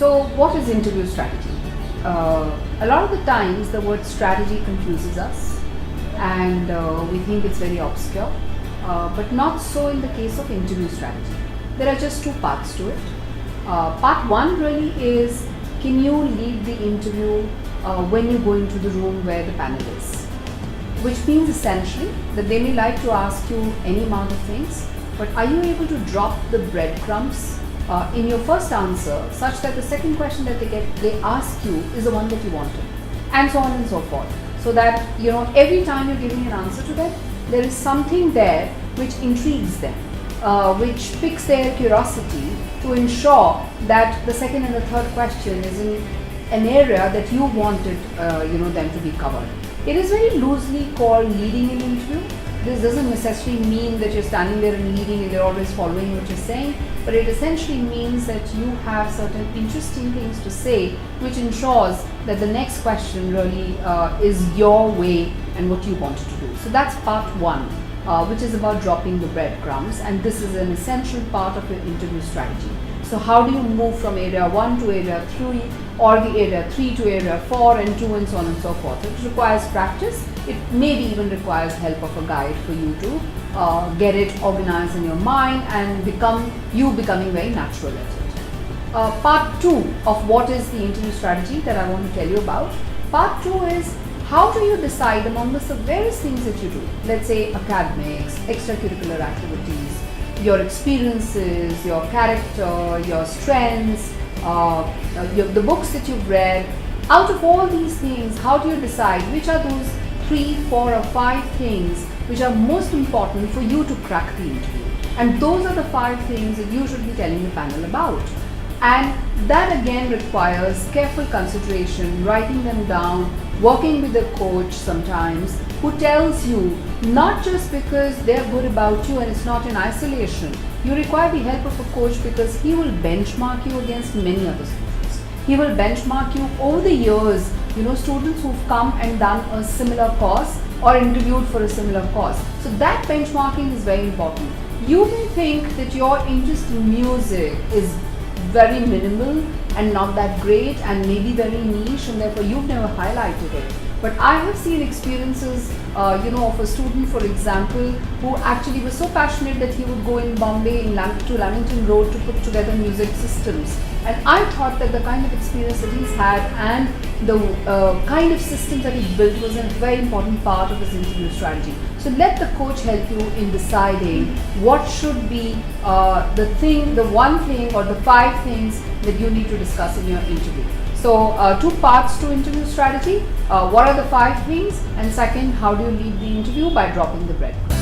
So what is interview strategy? A lot of the times the word strategy confuses us, and we think it's very obscure, but not so in the case of interview strategy. There are just two parts to it. Part one really is, can you lead the interview when you go into the room where the panel is? Which means essentially that they may like to ask you any amount of things, but are you able to drop the breadcrumbs in your first answer such that the second question that they ask you is the one that you wanted, and so on and so forth, so that every time you're giving an answer to them, there is something there which intrigues them, which piques their curiosity to ensure that the second and the third question is in an area that you wanted them to be covered. It is very loosely called leading an interview. This doesn't necessarily mean that you're standing there and leading and they're always following what you're saying, but it essentially means that you have certain interesting things to say which ensures that the next question really is your way and what you wanted to do. So that's part one, which is about dropping the breadcrumbs, and this is an essential part of your interview strategy. So how do you move from area 1 to area 3, or the area 3 to area 4 and 2, and so on and so forth? It requires practice. It maybe even requires help of a guide for you to get it organized in your mind and becoming very natural at it. Part 2 of what is the interview strategy that I want to tell you about. Part 2 is, how do you decide among the various things that you do? Let's say academics, extracurricular activities, your experiences, your character, your strengths, the books that you've read. Out of all these things, how do you decide which are those 3, 4 or 5 things which are most important for you to crack the interview? And those are the 5 things that you should be telling the panel about. And that again requires careful consideration, writing them down, working with a coach sometimes, who tells you, not just because they're good about you and it's not in isolation. You require the help of a coach because he will benchmark you against many other students. He will benchmark you over the years, students who've come and done a similar course or interviewed for a similar course. So that benchmarking is very important. You may think that your interest in music is very minimal and not that great and maybe very niche, and therefore you've never highlighted it. But I have seen experiences, of a student, for example, who actually was so passionate that he would go in Bombay to Lamington Road to put together music systems. And I thought that the kind of experience that he's had and the kind of systems that he built was a very important part of his interview strategy. So let the coach help you in deciding what should be the one thing or the 5 things that you need to discuss in your interview. So 2 parts to interview strategy. What are the 5 things? And second, how do you lead the interview? By dropping the breadcrumbs.